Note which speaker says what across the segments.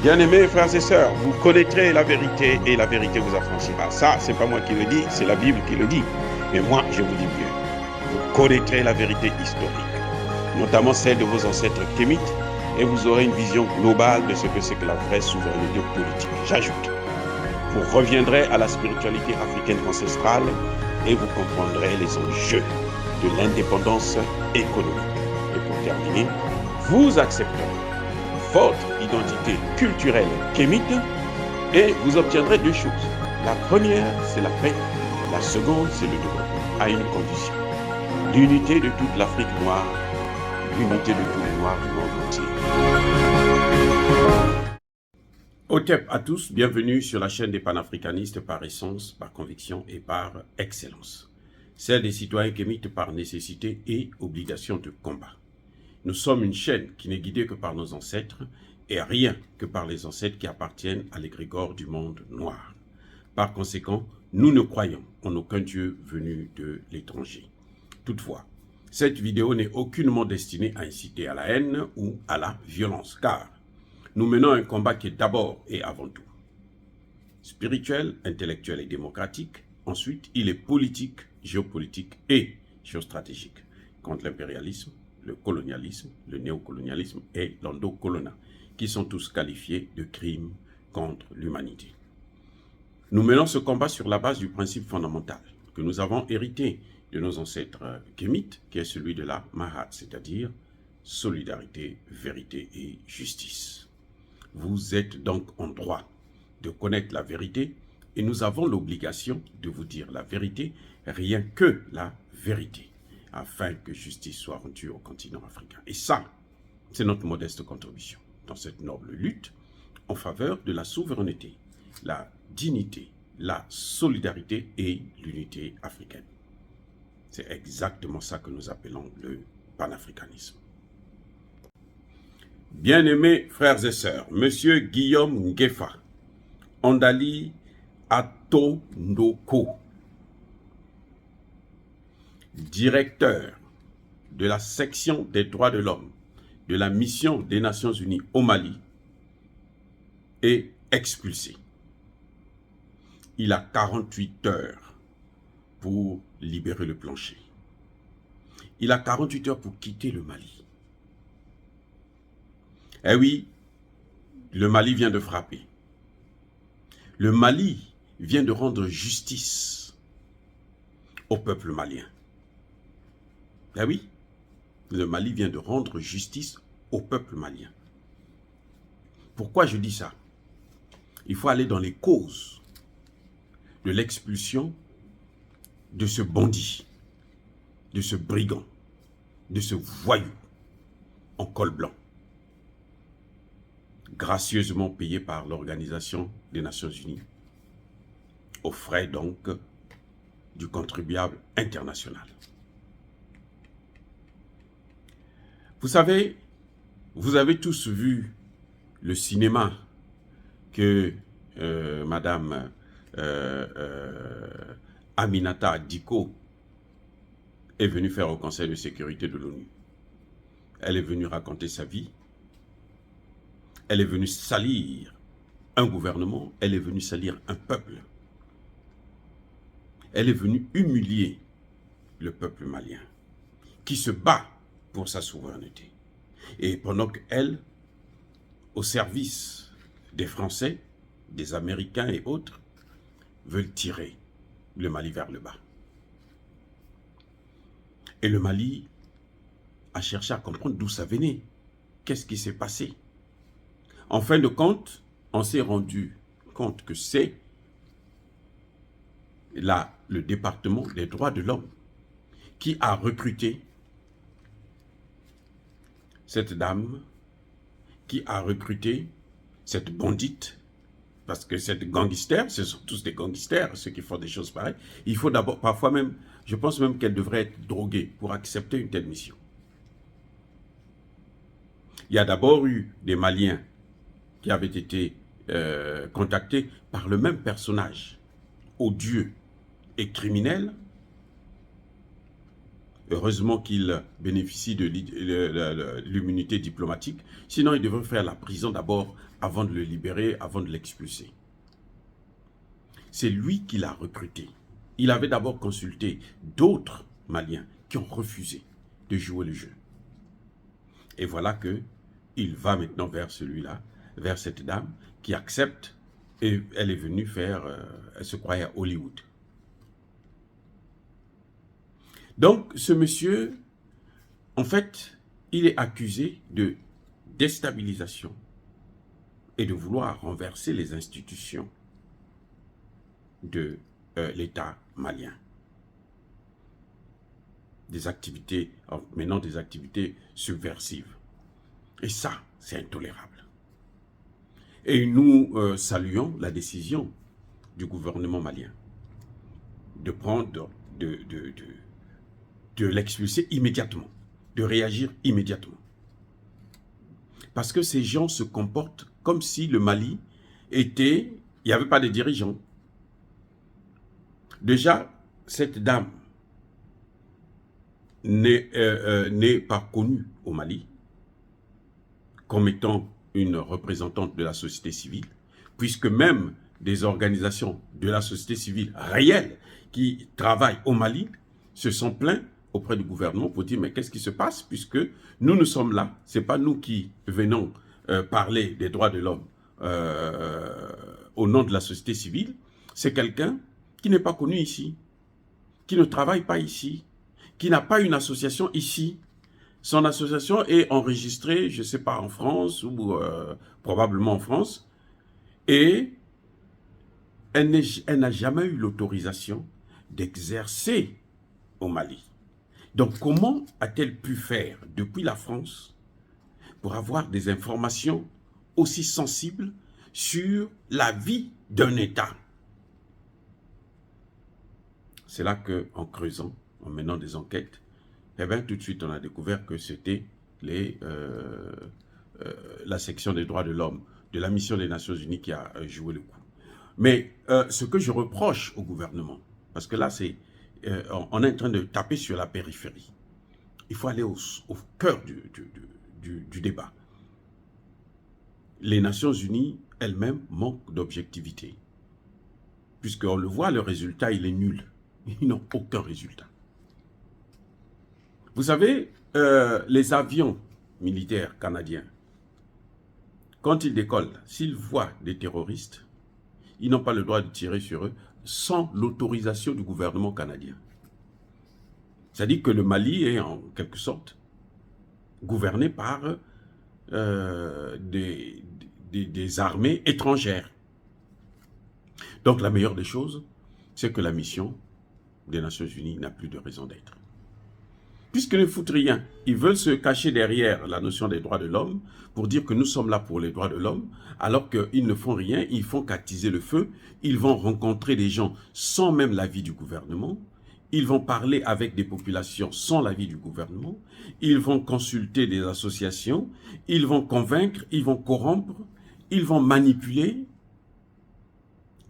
Speaker 1: Bien-aimés frères et sœurs, vous connaîtrez la vérité et la vérité vous affranchira. Ça, c'est pas moi qui le dis, c'est la Bible qui le dit. Mais moi, je vous dis mieux. Vous connaîtrez la vérité historique, notamment celle de vos ancêtres kémites, et vous aurez une vision globale de ce que c'est que la vraie souveraineté politique. J'ajoute, vous reviendrez à la spiritualité africaine ancestrale et vous comprendrez les enjeux de l'indépendance économique. Et pour terminer, vous accepterez votre identité culturelle kémite et vous obtiendrez deux choses. La première, c'est la paix. La seconde, c'est le développement, à une condition. L'unité de toute l'Afrique noire, l'unité de tous les Noirs du monde entier. Otep à tous, bienvenue sur la chaîne des panafricanistes par essence, par conviction et par excellence. Celle des citoyens kémites par nécessité et obligation de combat. Nous sommes une chaîne qui n'est guidée que par nos ancêtres et rien que par les ancêtres qui appartiennent à l'égrégore du monde noir. Par conséquent, nous ne croyons en aucun Dieu venu de l'étranger. Toutefois, cette vidéo n'est aucunement destinée à inciter à la haine ou à la violence, car nous menons un combat qui est d'abord et avant tout spirituel, intellectuel et démocratique. Ensuite, il est politique, géopolitique et géostratégique contre l'impérialisme, le colonialisme, le néocolonialisme et l'endocolonat, qui sont tous qualifiés de crimes contre l'humanité. Nous menons ce combat sur la base du principe fondamental que nous avons hérité de nos ancêtres kémites, qui est celui de la Mahat, c'est-à-dire solidarité, vérité et justice. Vous êtes donc en droit de connaître la vérité et nous avons l'obligation de vous dire la vérité, rien que la vérité, afin que justice soit rendue au continent africain. Et ça, c'est notre modeste contribution dans cette noble lutte en faveur de la souveraineté, la dignité, la solidarité et l'unité africaine. C'est exactement ça que nous appelons le panafricanisme. Bien-aimés frères et sœurs, Monsieur Guillaume Ngefa, Ondali Atondoko, directeur de la section des droits de l'homme de la mission des Nations Unies au Mali, est expulsé. Il a 48 heures pour libérer le plancher. Il a 48 heures pour quitter le Mali. Eh oui, le Mali vient de frapper. Le Mali vient de rendre justice au peuple malien. Eh oui, le Mali vient de rendre justice au peuple malien. Pourquoi je dis ça? Il faut aller dans les causes de l'expulsion de ce bandit, de ce brigand, de ce voyou en col blanc, gracieusement payé par l'Organisation des Nations Unies, aux frais donc du contribuable international. Vous savez, vous avez tous vu le cinéma que Madame Aminata Diko est venue faire au Conseil de sécurité de l'ONU. Elle est venue raconter sa vie. Elle est venue salir un gouvernement. Elle est venue salir un peuple. Elle est venue humilier le peuple malien qui se bat pour sa souveraineté. Et pendant qu'elle, au service des Français, des Américains et autres, veulent tirer le Mali vers le bas. Et le Mali a cherché à comprendre d'où ça venait. Qu'est-ce qui s'est passé? En fin de compte, on s'est rendu compte que c'est là le département des droits de l'homme qui a recruté cette dame, qui a recruté cette bandite, parce que cette gangster, ce sont tous des gangsters, ceux qui font des choses pareilles. Il faut d'abord, parfois même, je pense même qu'elle devrait être droguée pour accepter une telle mission. Il y a d'abord eu des Maliens qui avaient été contactés par le même personnage, odieux et criminel, Heureusement qu'il bénéficie de l'immunité diplomatique. Sinon, il devrait faire la prison d'abord avant de le libérer, avant de l'expulser. C'est lui qui l'a recruté. Il avait d'abord consulté d'autres Maliens qui ont refusé de jouer le jeu. Et voilà que il va maintenant vers celui-là, vers cette dame qui accepte, et elle est venue faire, elle se croyait à Hollywood. Donc ce monsieur, en fait, il est accusé de déstabilisation et de vouloir renverser les institutions de l'État malien. Des activités, maintenant des activités subversives. Et ça, c'est intolérable. Et nous saluons la décision du gouvernement malien de prendre, de l'expulser immédiatement, de réagir immédiatement. Parce que ces gens se comportent comme si le Mali était, il n'y avait pas de dirigeants. Déjà, cette dame n'est pas connue au Mali comme étant une représentante de la société civile, puisque même des organisations de la société civile réelles qui travaillent au Mali se sont plaints auprès du gouvernement pour dire mais qu'est-ce qui se passe, puisque nous sommes là, ce n'est pas nous qui venons parler des droits de l'homme au nom de la société civile, c'est quelqu'un qui n'est pas connu ici, qui ne travaille pas ici, qui n'a pas une association ici. Son association est enregistrée, je ne sais pas, en France ou probablement en France, et elle n'a jamais eu l'autorisation d'exercer au Mali. Donc comment a-t-elle pu faire depuis la France pour avoir des informations aussi sensibles sur la vie d'un État? C'est là qu'en creusant, en menant des enquêtes, eh bien, tout de suite, on a découvert que c'était la section des droits de l'homme de la mission des Nations Unies qui a joué le coup. Mais ce que je reproche au gouvernement, parce que là, on est en train de taper sur la périphérie. Il faut aller au cœur du débat. Les Nations Unies elles-mêmes manquent d'objectivité. Puisqu'on le voit, le résultat, il est nul. Ils n'ont aucun résultat. Vous savez, les avions militaires canadiens, quand ils décollent, s'ils voient des terroristes, ils n'ont pas le droit de tirer sur eux sans l'autorisation du gouvernement canadien. C'est-à-dire que le Mali est en quelque sorte gouverné par des armées étrangères. Donc la meilleure des choses, c'est que la mission des Nations Unies n'a plus de raison d'être. Puisqu'ils ne foutent rien, ils veulent se cacher derrière la notion des droits de l'homme pour dire que nous sommes là pour les droits de l'homme, alors qu'ils ne font rien, ils font qu'attiser le feu, ils vont rencontrer des gens sans même l'avis du gouvernement, ils vont parler avec des populations sans l'avis du gouvernement, ils vont consulter des associations, ils vont convaincre, ils vont corrompre, ils vont manipuler,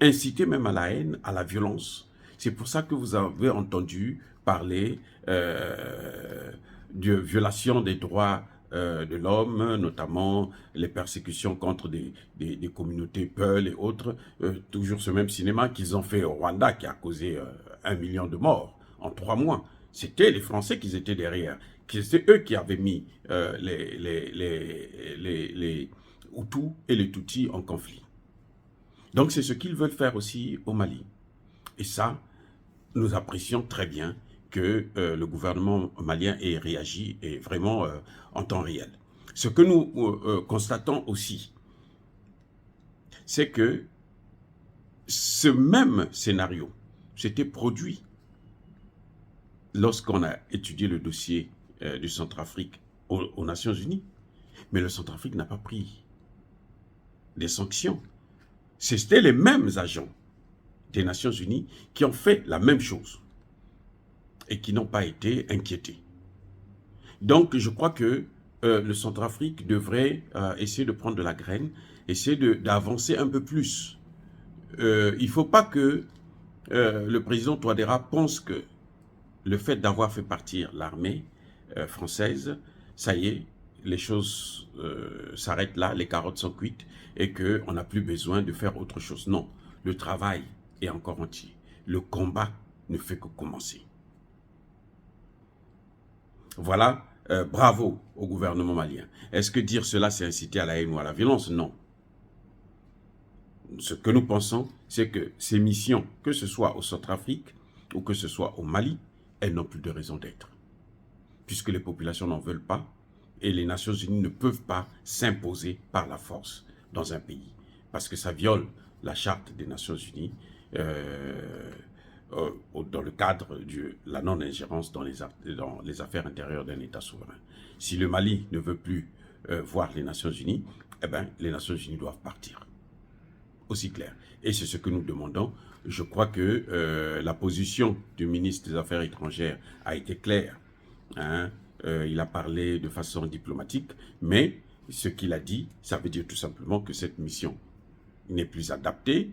Speaker 1: inciter même à la haine, à la violence. C'est pour ça que vous avez entendu parler de violation des droits de l'homme, notamment les persécutions contre des communautés Peul et autres. Toujours ce même cinéma qu'ils ont fait au Rwanda qui a causé 1 million de morts en 3 mois. C'était les Français qui étaient derrière. C'est eux qui avaient mis les Hutus et les Tutsis en conflit. Donc c'est ce qu'ils veulent faire aussi au Mali. Et ça, nous apprécions très bien que le gouvernement malien ait réagi et vraiment en temps réel. Ce que nous constatons aussi, c'est que ce même scénario s'était produit lorsqu'on a étudié le dossier du Centrafrique aux Nations Unies. Mais le Centrafrique n'a pas pris des sanctions. C'était les mêmes agents des Nations Unies qui ont fait la même chose et qui n'ont pas été inquiétés. Donc, je crois que le Centrafrique devrait essayer de prendre de la graine, essayer d'avancer un peu plus. Il ne faut pas que le président Touadéra pense que le fait d'avoir fait partir l'armée française, ça y est, les choses s'arrêtent là, les carottes sont cuites et qu'on n'a plus besoin de faire autre chose. Non, le travail est encore entier. Le combat ne fait que commencer. Voilà, bravo au gouvernement malien. Est-ce que dire cela, c'est inciter à la haine ou à la violence? Non. Ce que nous pensons, c'est que ces missions, que ce soit au Centrafrique ou que ce soit au Mali, elles n'ont plus de raison d'être. Puisque les populations n'en veulent pas et les Nations Unies ne peuvent pas s'imposer par la force dans un pays. Parce que ça viole la charte des Nations Unies dans le cadre de la non-ingérence dans les affaires intérieures d'un État souverain. Si le Mali ne veut plus voir les Nations Unies, eh bien, les Nations Unies doivent partir. Aussi clair. Et c'est ce que nous demandons. Je crois que la position du ministre des Affaires étrangères a été claire. Hein? Il a parlé de façon diplomatique, mais ce qu'il a dit, ça veut dire tout simplement que cette mission n'est plus adaptée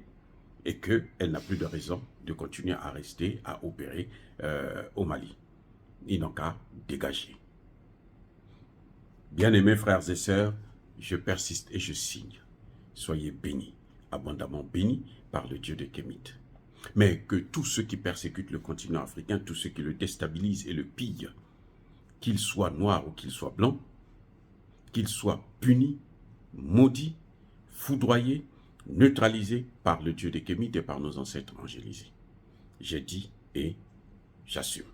Speaker 1: et qu'elle n'a plus de raison de continuer à rester, à opérer au Mali. Ils n'ont qu'à dégager. Bien-aimés frères et sœurs, je persiste et je signe. Soyez bénis, abondamment bénis par le Dieu de Kémit. Mais que tous ceux qui persécutent le continent africain, tous ceux qui le déstabilisent et le pillent, qu'ils soient noirs ou qu'ils soient blancs, qu'ils soient punis, maudits, foudroyés, neutralisés par le Dieu de Kémit et par nos ancêtres angélisés. J'ai dit et j'assume.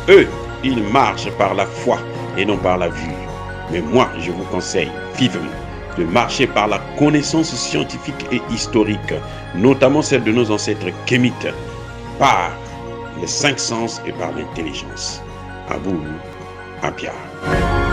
Speaker 1: Eux, ils marchent par la foi et non par la vue. Mais moi, je vous conseille vivement de marcher par la connaissance scientifique et historique, notamment celle de nos ancêtres kémites, par les 5 sens et par l'intelligence. À vous, à Pierre.